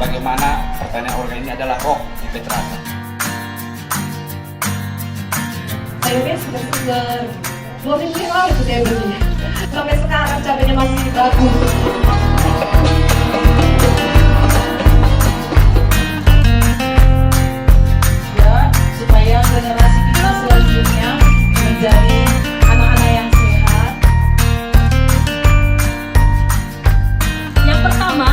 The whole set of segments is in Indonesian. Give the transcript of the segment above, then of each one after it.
bagaimana pertanian organik ini adalah roh di Petrasa. Sayurnya segar-segar, 2 minggu yang lalu saya beli. Sampai sekarang cabenya masih bagus. Ya, supaya generasi kita selanjutnya menjadi anak-anak yang sehat. Yang pertama,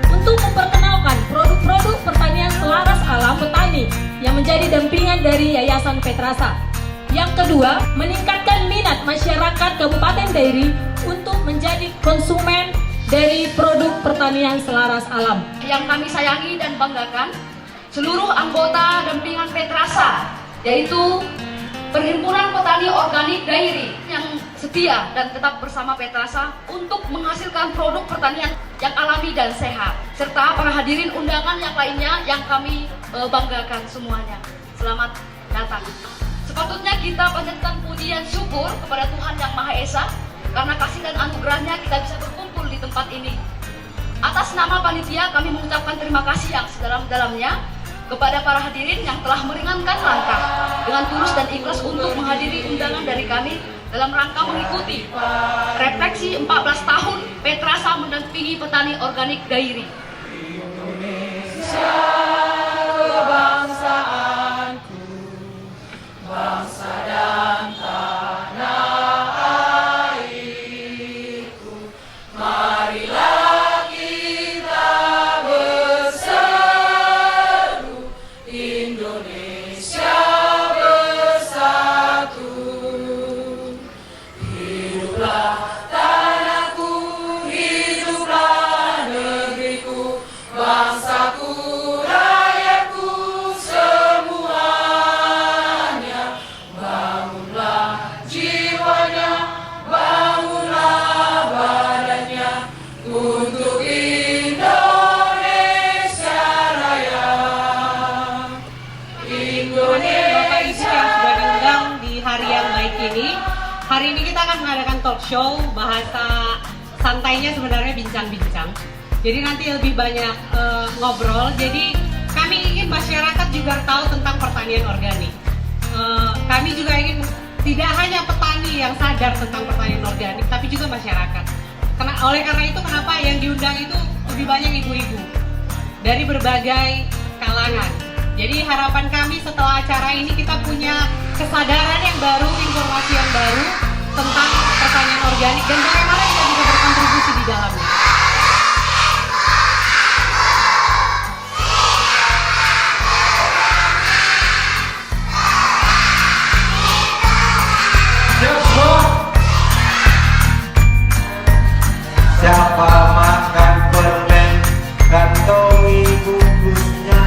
untuk memperkenalkan produk-produk pertanian selaras alam petani yang menjadi dampingan dari Yayasan Petrasa. Yang kedua, meningkatkan minat masyarakat Kabupaten Dairi untuk menjadi konsumen dari produk pertanian selaras alam. Yang kami sayangi dan banggakan, seluruh anggota dampingan Petrasa, yaitu Perhimpunan Petani Organik Dairi yang setia dan tetap bersama Petrasa untuk menghasilkan produk pertanian yang alami dan sehat, serta para hadirin undangan yang lainnya yang kami banggakan semuanya. Selamat datang. Sepatutnya kita panjatkan puji dan syukur kepada Tuhan Yang Maha Esa karena kasih dan anugerahnya kita bisa berkumpul di tempat ini. Atas nama panitia kami mengucapkan terima kasih yang sedalam-dalamnya kepada para hadirin yang telah meringankan langkah dengan tulus dan ikhlas untuk menghadiri undangan dari kami dalam rangka mengikuti refleksi 14 tahun Petrasa mendampingi petani organik Dairi. Indonesia kebangsaanku, bangsa dan tanah airku. Marilah kita berseru, Indonesia bersatu. Hiduplah tanahku, hiduplah negeriku, bangsaku, rakyatku semuanya. Bangunlah jiwanya, bangunlah badannya untuk Indonesia Raya. Bapak Ibu yang sudah diundang di hari yang baik ini. Hari ini kita akan mengadakan talk show, bahasa santainya sebenarnya bincang-bincang. Jadi nanti lebih banyak ngobrol. Jadi kami ingin masyarakat juga tahu tentang pertanian organik. Kami juga ingin tidak hanya petani yang sadar tentang pertanian organik, tapi juga masyarakat. Oleh karena itu kenapa yang diundang itu lebih banyak ibu-ibu dari berbagai kalangan. Jadi harapan kami setelah acara ini kita punya kesadaran yang baru, informasi yang baru tentang pertanian organik dan bagaimana kita bisa berkontribusi di dalamnya. Siapa makan permen, kantongi bungkusnya.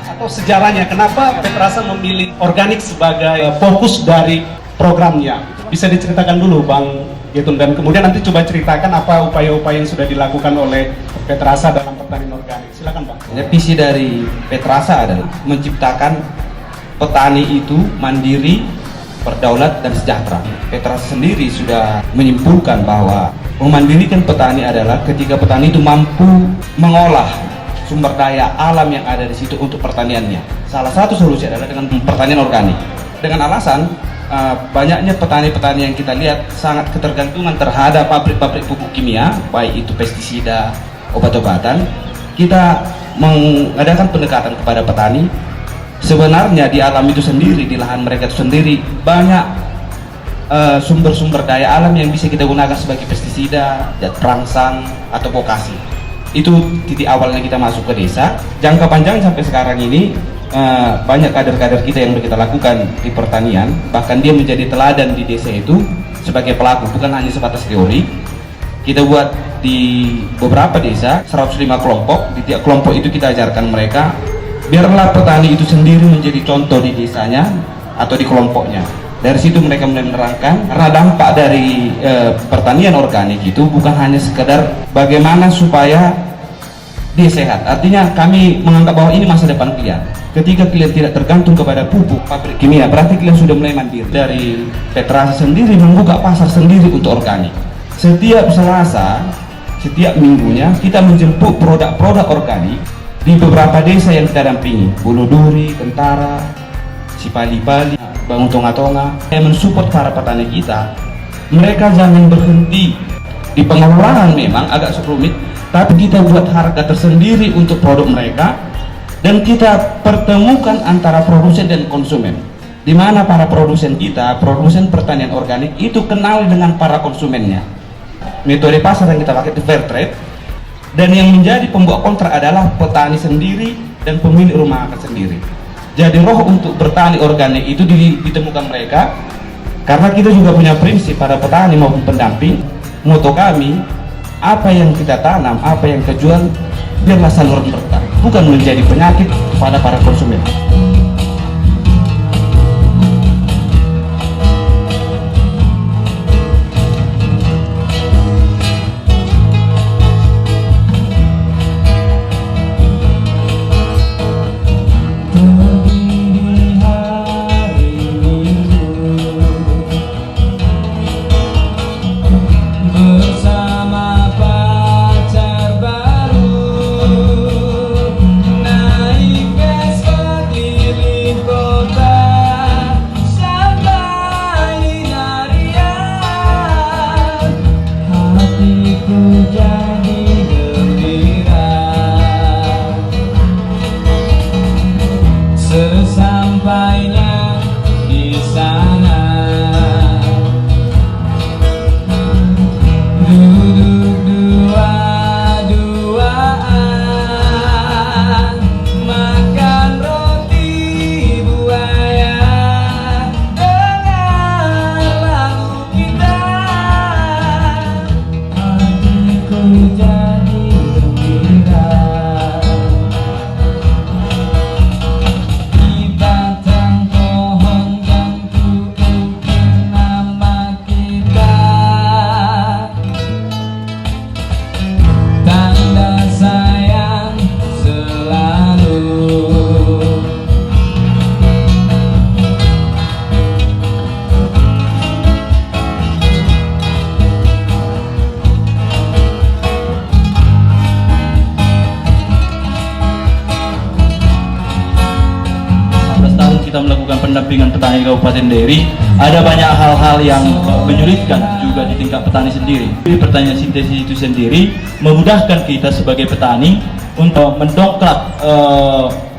Atau sejarahnya kenapa Petrasa memilih organik sebagai fokus dari programnya. Bisa diceritakan dulu Bang Getun, dan kemudian nanti coba ceritakan apa upaya-upaya yang sudah dilakukan oleh Petrasa dalam pertanian organik. Silakan Bang. Visi dari Petrasa adalah menciptakan petani itu mandiri, berdaulat dan sejahtera. Petrasa sendiri sudah menyimpulkan bahwa memandirikan petani adalah ketika petani itu mampu mengolah sumber daya alam yang ada di situ untuk pertaniannya. Salah satu solusi adalah dengan pertanian organik. Dengan alasan banyaknya petani-petani yang kita lihat sangat ketergantungan terhadap pabrik-pabrik pupuk kimia, baik itu pestisida, obat-obatan. Kita mengadakan pendekatan kepada petani. Sebenarnya di alam itu sendiri, di lahan mereka itu sendiri banyak sumber-sumber daya alam yang bisa kita gunakan sebagai pestisida, zat perangsang atau vokasi. Itu titik awalnya kita masuk ke desa. Jangka panjang sampai sekarang ini banyak kader-kader kita yang kita lakukan di pertanian, bahkan dia menjadi teladan di desa itu sebagai pelaku, bukan hanya sebatas teori. Kita buat di beberapa desa 105 kelompok. Di tiap kelompok itu kita ajarkan mereka, biarlah petani itu sendiri menjadi contoh di desanya atau di kelompoknya. Dari situ mereka mulai menerangkan karena dampak dari pertanian organik itu bukan hanya sekedar bagaimana supaya dia sehat. Artinya kami menganggap bahwa ini masa depan kalian. Ketika kalian tidak tergantung kepada pupuk pabrik kimia, berarti kalian sudah mulai mandiri. Dari Petrasa sendiri membuka pasar sendiri untuk organik. Setiap Selasa, setiap minggunya kita menjemput produk-produk organik di beberapa desa yang kita dampingi, Buluduri, Tentara, Sipali-Pali, Bangun Tonga-Tonga, yang mensupport para petani kita. Mereka jangan berhenti di pengelolaan, memang agak rumit, tapi kita buat harga tersendiri untuk produk mereka, dan kita pertemukan antara produsen dan konsumen, di mana para produsen kita, produsen pertanian organik itu kenal dengan para konsumennya. Metode pasar yang kita pakai itu fair trade, dan yang menjadi pembuat kontrak adalah petani sendiri dan pemilik rumah makan sendiri. Jadi roh untuk bertani organik itu ditemukan mereka, karena kita juga punya prinsip pada petani maupun pendamping. Moto kami, apa yang kita tanam, apa yang kita jual, biarlah saluran berkah, bukan menjadi penyakit pada para konsumen. Sesampainya di sana, duduk dua-duaan, makan roti buaya dengan lagu kita. Hatiku jadi gembira. Kita melakukan pendampingan petani Kabupaten Dairi, ada banyak hal-hal yang menyulitkan juga di tingkat petani sendiri. Pertanian sintesis itu sendiri memudahkan kita sebagai petani untuk mendongkrak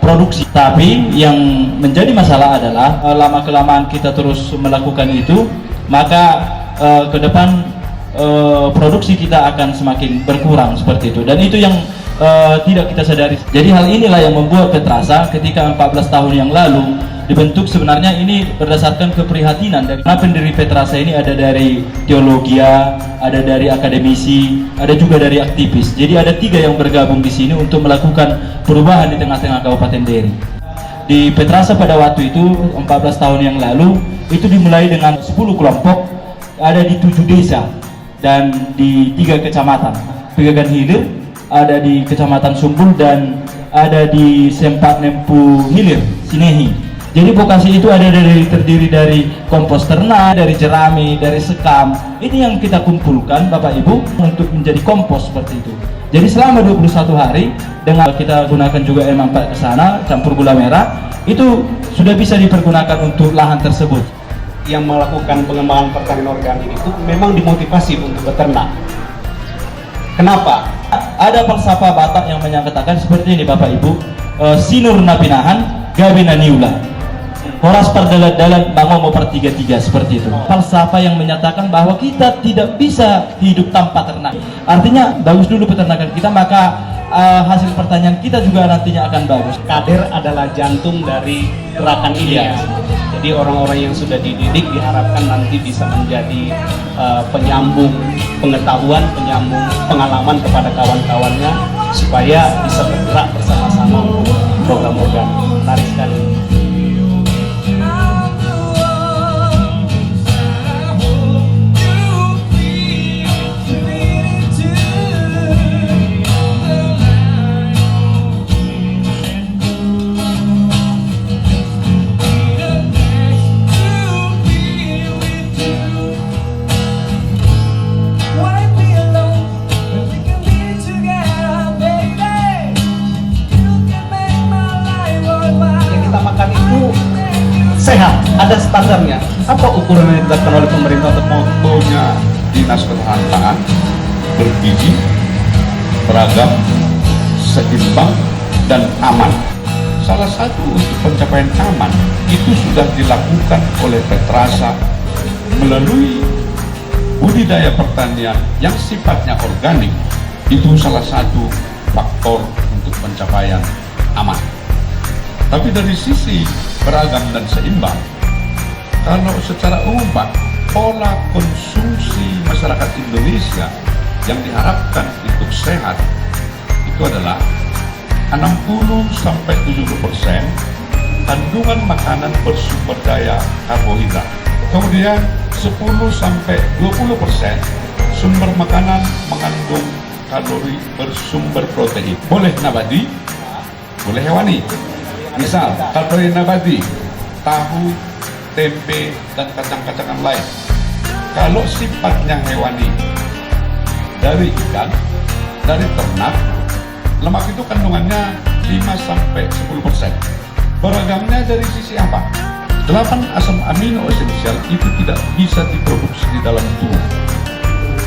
produksi. Tapi yang menjadi masalah adalah lama-kelamaan kita terus melakukan itu, maka ke depan produksi kita akan semakin berkurang seperti itu. Dan itu yang tidak kita sadari. Jadi hal inilah yang membuat Petrasa ketika 14 tahun yang lalu dibentuk, sebenarnya ini berdasarkan keprihatinan. Karena pendiri Petrasa ini ada dari teologia, ada dari akademisi, ada juga dari aktivis. Jadi ada 3 yang bergabung di sini untuk melakukan perubahan di tengah-tengah Kabupaten Dairi. Di Petrasa pada waktu itu 14 tahun yang lalu itu dimulai dengan 10 kelompok, ada di 7 desa dan di 3 kecamatan. Pegagan Hilir, ada di Kecamatan Sumbul, dan ada di Sempat Nempu Hilir, Sinehi. Jadi vokasi itu terdiri dari kompos ternak, dari jerami, dari sekam. Ini yang kita kumpulkan Bapak Ibu untuk menjadi kompos seperti itu. Jadi selama 21 hari dengan kita gunakan juga M4 ke sana, campur gula merah, itu sudah bisa dipergunakan untuk lahan tersebut. yang melakukan pengembangan pertanian organik itu memang dimotivasi untuk beternak. Kenapa? Ada falsafah Batak yang menyatakan seperti ini Bapak Ibu, sinur napinahan gabina niula, horas perdalat-dalat bangomo pertiga-tiga, seperti itu. Falsafah yang menyatakan bahwa kita tidak bisa hidup tanpa ternak. Artinya bagus dulu peternakan kita, maka hasil pertanian kita juga nantinya akan bagus. Kader adalah jantung dari gerakan ini. Iya. Jadi orang-orang yang sudah dididik diharapkan nanti bisa menjadi penyambung pengetahuan, penyambung pengalaman kepada kawan-kawannya supaya bisa bergerak bersama-sama untuk program organik. Menarik sekali. Sehat, ada standarnya. Apa ukuran yang ditetapkan oleh pemerintah? Motonya Dinas Ketahanan bergizi, beragam, seimbang, dan aman. Salah satu untuk pencapaian aman itu sudah dilakukan oleh Petrasa melalui budidaya pertanian yang sifatnya organik. Itu salah satu faktor untuk pencapaian aman. Tapi dari sisi beragam dan seimbang, kalau secara umum Pak, pola konsumsi masyarakat Indonesia yang diharapkan untuk sehat itu adalah 60-70% kandungan makanan bersumber daya karbohidrat, kemudian 10-20% sumber makanan mengandung kalori bersumber protein, boleh nabati, boleh hewani. Misal, kalori nabati, tahu, tempe, dan kacang-kacangan lain. Kalau sifatnya hewani, dari ikan, dari ternak, lemak itu kandungannya 5-10%. Beragamnya dari sisi apa? 8 asam amino esensial itu tidak bisa diproduksi di dalam tubuh.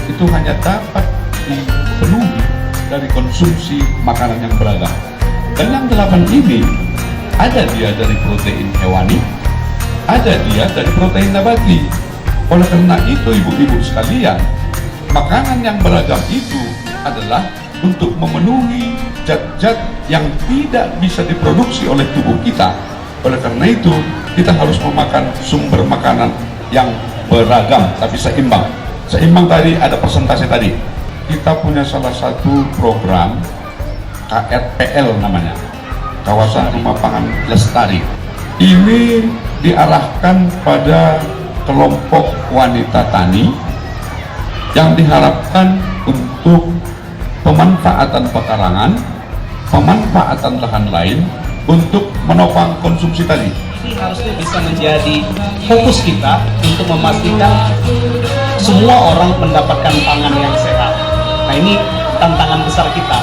Itu hanya dapat dipenuhi dari konsumsi makanan yang beragam. Dan yang 8 ini ada dia dari protein hewani, ada dia dari protein nabati. Oleh karena itu ibu-ibu sekalian, makanan yang beragam itu adalah untuk memenuhi zat-zat yang tidak bisa diproduksi oleh tubuh kita. Oleh karena itu kita harus memakan sumber makanan yang beragam tapi seimbang. Seimbang tadi ada persentase tadi. Kita punya salah satu program KRPL namanya, Kawasan Rumah Pangan Lestari. Ini diarahkan pada kelompok wanita tani yang diharapkan untuk pemanfaatan pekarangan, pemanfaatan lahan lain untuk menopang konsumsi tadi. Ini harusnya bisa menjadi fokus kita untuk memastikan semua orang mendapatkan pangan yang sehat. Nah, ini tantangan besar kita.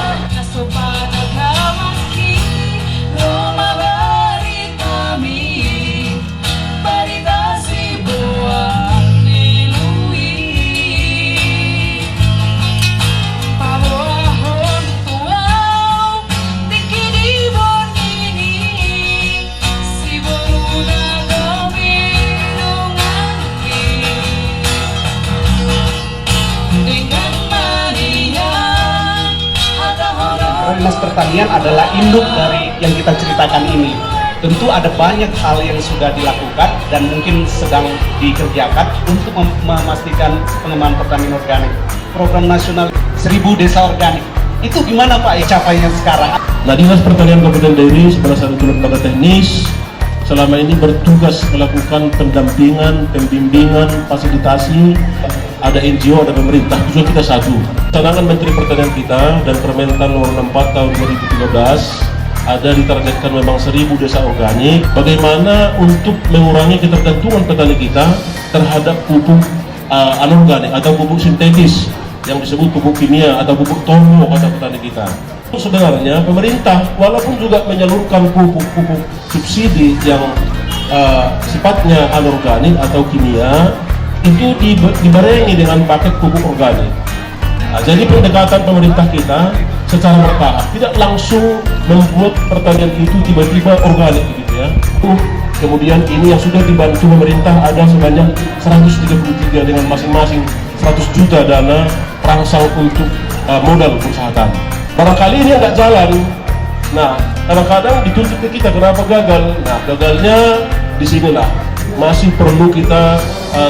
Dinas Pertanian adalah induk dari yang kita ceritakan ini. Tentu ada banyak hal yang sudah dilakukan dan mungkin sedang dikerjakan untuk memastikan pengembangan pertanian organik. Program nasional 1000 desa organik. Itu gimana Pak ya capainya sekarang? Nah, Dinas Pertanian Kabupaten Dairi sebagai satu lembaga teknis selama ini bertugas melakukan pendampingan, pembimbingan, fasilitasi. Ada NGO, ada pemerintah, khususnya kita satu. Canangan Menteri Pertanian kita dan Permentan nomor 64 tahun 2013 ada ditargetkan memang 1000 desa organik. Bagaimana untuk mengurangi ketergantungan petani kita terhadap pupuk anorganik atau pupuk sintetis yang disebut pupuk kimia atau pupuk tomo kata petani kita. Sebenarnya pemerintah walaupun juga menyalurkan pupuk-pupuk subsidi yang sifatnya anorganik atau kimia itu dibarengi dengan paket pupuk organik. Nah, jadi pendekatan pemerintah kita secara bertahap, tidak langsung membuat pertanian itu tiba-tiba organik gitu ya. Kemudian ini yang sudah dibantu pemerintah ada sebanyak 133 dengan masing-masing 100 juta dana perangsang untuk modal usaha tani. Barangkali ini agak jalan. Nah, kadang-kadang dituntut ke kita kenapa gagal. Nah, gagalnya di sinilah. Masih perlu kita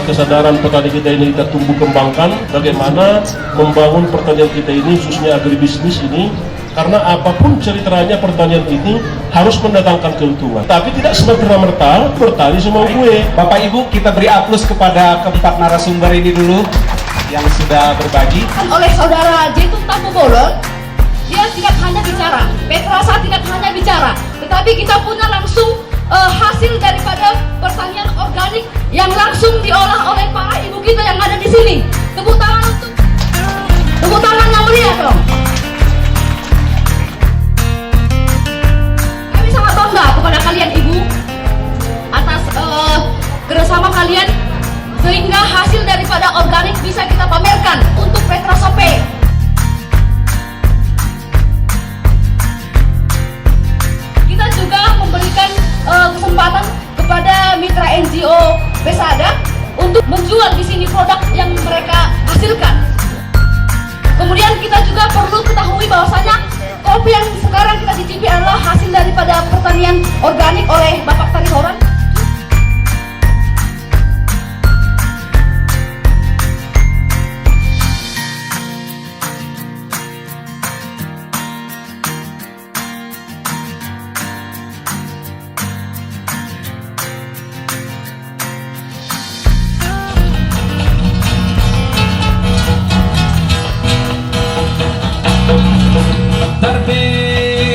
kesadaran petani kita ini kita tumbuh kembangkan bagaimana membangun pertanian kita ini khususnya agribisnis ini, karena apapun ceritanya pertanian ini harus mendatangkan keuntungan, tapi tidak semerta-merta bertani semau gue. Bapak Ibu, kita beri aplaus kepada keempat narasumber ini dulu yang sudah berbagi. Oleh saudara Jetun Tampu Bolon, dia tidak hanya bicara, Petrasa tidak hanya bicara, tetapi kita punya langsung hasil daripada pertanian organik yang langsung diolah oleh para ibu kita yang ada di sini. Tepuk tangan yang meriah dong. Kami sangat bangga kepada kalian ibu atas kerjasama kalian sehingga hasil daripada organik bisa kita pamerkan untuk Petrasa P. Kita juga memberikan kesempatan kepada mitra NGO Pesada untuk menjual di sini produk yang mereka hasilkan. Kemudian kita juga perlu ketahui bahwasanya kopi yang sekarang kita cicipi adalah hasil daripada pertanian organik oleh Bapak Tarihoran.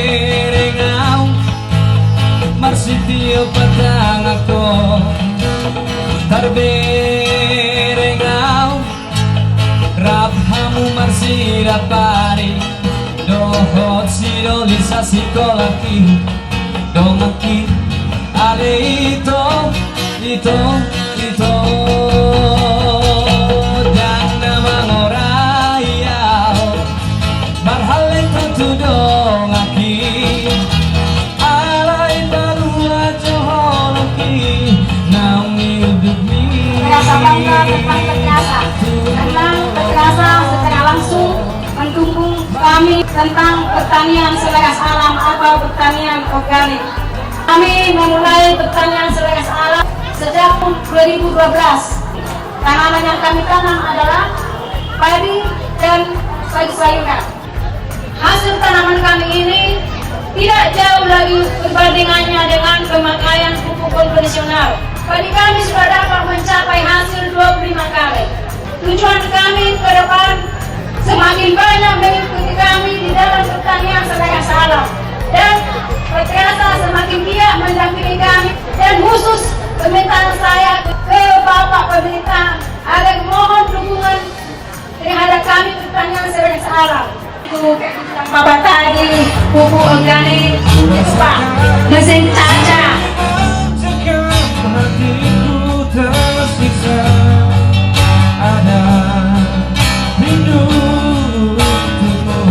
Terberengau marsitio padang ako, terberengau rabhamu marsirapari dohot sirolisa sikolaki domaki ale ito dan namang orayao marhaleng tutudong aki alay balula joholoki naungi udugmi. Merasa bangga tentang Petrasa karena Petrasa secara langsung mendukung kami tentang pertanian selaras alam atau pertanian organik. Kami memulai pertanian selaras alam sejak 2012. Tanaman yang kami tanam adalah padi dan sayur-sayuran. Hasil tanaman kami ini tidak jauh lagi perbandingannya dengan pemakaian pupuk konvensional. Padi kami sudah dapat mencapai hasil 25 kali. Tujuan kami ke depan semakin banyak mengikuti kami di dalam pertanian selaras alam, dan Petrasa semakin giat mendampingi kami. Dan khusus permintaan saya ke Bapak Pemerintahan agar mohon dukungan terhadap kami pertanian selaras alam. Bapak tadi pupuk organik, mesin caca. Hatiku tersiksa, ada rindu untukmu.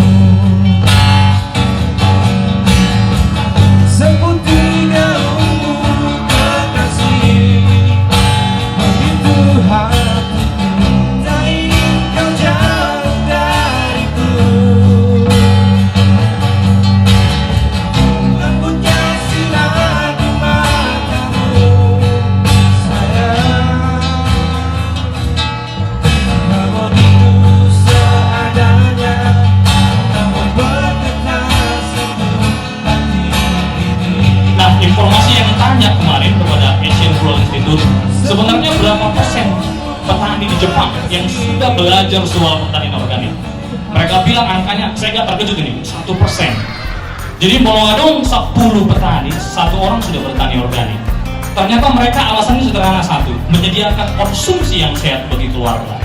Seperti gaungmu kekasih, begitu hatiku tak ingin kau jauh dariku. Lembutnya sinar di matamu sayang, namun itu seadanya, namun bergetar sentuh hati ini. Nah, informasi yang tanya kemarin kepada Asian World Institute, sebenarnya berapa persen petani di Jepang yang sudah belajar soal pertanian organik? Mereka bilang angkanya, saya nggak terkejut ini, 1%. Jadi Bolongadong 10 petani, 1 orang sudah bertani organik. Ternyata mereka alasannya sederhana, satu, menyediakan konsumsi yang sehat bagi keluarga.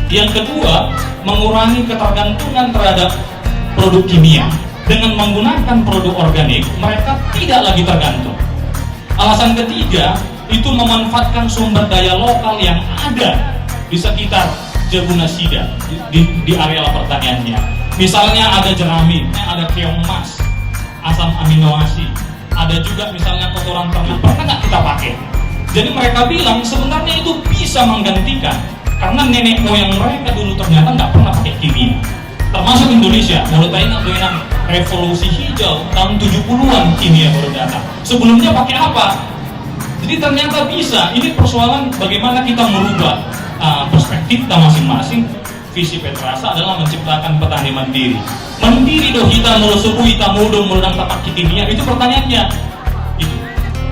Yang kedua, mengurangi ketergantungan terhadap produk kimia. Dengan menggunakan produk organik, mereka tidak lagi tergantung. Alasan ketiga, itu memanfaatkan sumber daya lokal yang ada di sekitar Jagunasida, di area pertaniannya. Misalnya ada jerami, ada keong emas, asam amino asid, ada juga misalnya kotoran ternak, pernah nggak kita pakai? Jadi mereka bilang sebenarnya itu bisa menggantikan, karena nenek moyang mereka dulu ternyata nggak pernah pakai kimia. Termasuk Indonesia, mulai dengan revolusi hijau tahun 70-an kimia baru datang. Sebelumnya pakai apa? Jadi ternyata bisa. Ini persoalan bagaimana kita merubah perspektif kita masing-masing. Visi Petrasa adalah menciptakan petani mandiri. Mandiri do kita mulu suku kita mudo muludang tapak kimia, itu pertanyaannya. Itu.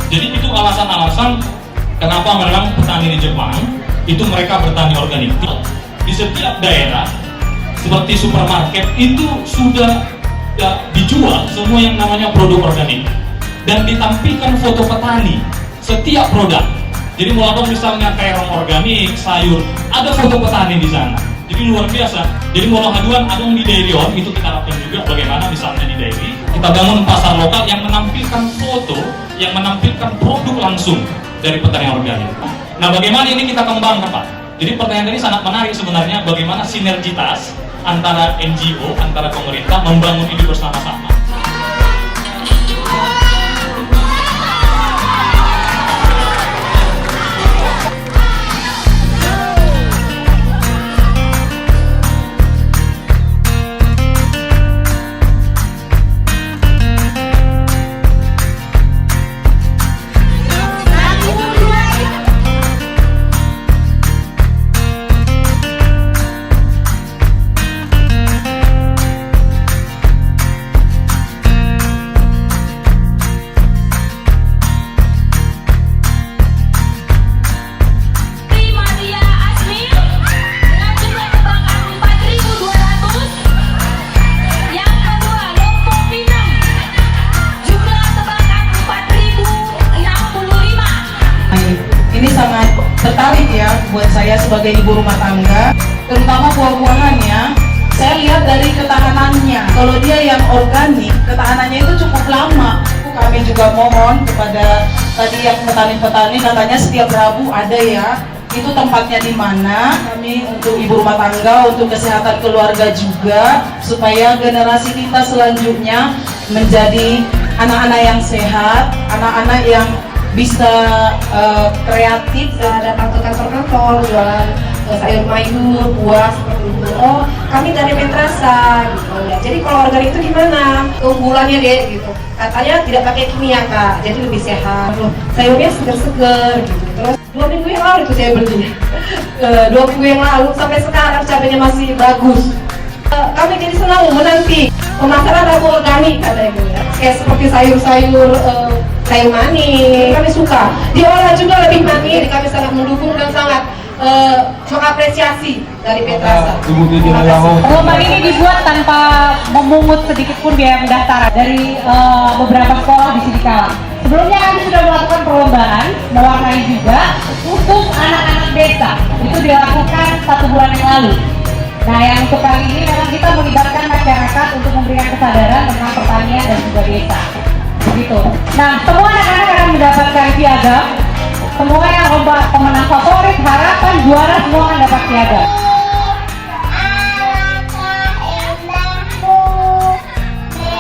Jadi itu alasan-alasan kenapa memang petani di Jepang itu mereka bertani organik. Di setiap daerah seperti supermarket itu sudah dijual semua yang namanya produk organik dan ditampilkan foto petani setiap produk. Jadi walaupun misalnya terong organik, sayur, ada foto petani di sana. Jadi luar biasa. Jadi walau haduan adung di Dairion itu kita lakukan juga bagaimana misalnya di Dairi kita bangun pasar lokal yang menampilkan foto, yang menampilkan produk langsung dari petani organik. Nah, bagaimana ini kita kembangkan, Pak? Jadi pertanyaan ini sangat menarik sebenarnya, bagaimana sinergitas antara NGO, antara pemerintah membangun ini bersama-sama. Tertarik ya buat saya sebagai ibu rumah tangga, terutama buah-buahannya. Saya lihat dari ketahanannya. Kalau dia yang organik, ketahanannya itu cukup lama. Kami juga mohon kepada tadi yang petani-petani, katanya setiap Rabu ada ya. Itu tempatnya di mana? Kami untuk ibu rumah tangga, untuk kesehatan keluarga juga, supaya generasi kita selanjutnya menjadi anak-anak yang sehat, anak-anak yang bisa kreatif. Datang ke kantor-kantor jualan sayur mayur, buah seperti itu. Oh, kami dari Petrasa gitu ya. Jadi kalau organik itu gimana? Keunggulannya deh gitu. Katanya tidak pakai kimia, Kak. Jadi lebih sehat. Sayurnya seger-seger gitu. Terus 2 minggu yang lalu itu saya beli. 2 minggu yang lalu sampai sekarang cabenya masih bagus. Kami jadi senang menanti pemasaran rabu organik katanya gitu ya. Kayak seperti sayur-sayur sayur manis, kami suka. Diolah juga lebih manis, kami sangat mendukung dan sangat mengapresiasi dari Petrasa. Lomba ini dibuat tanpa memungut sedikit pun biaya pendaftaran dari beberapa sekolah di Sidikala. Sebelumnya kami sudah melakukan perlombaan, mewarnai juga untuk anak-anak desa. Itu dilakukan 1 bulan yang lalu. Nah, yang untuk kali ini memang kita melibatkan masyarakat untuk memberikan kesadaran tentang pertanian dan juga desa. Begitu. Nah, semua anak-anak akan mendapatkan piagam. Semua yang lomba pemenang favorit, harapan, juara, semua akan dapat piagam.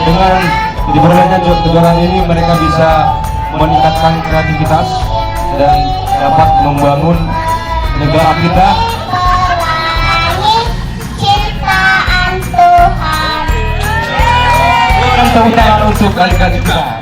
Dengan diperolehnya kejuaraan ini, mereka bisa meningkatkan kreativitas dan dapat membangun negara kita. Ciptaan Tuhan. Untuk kalian juga.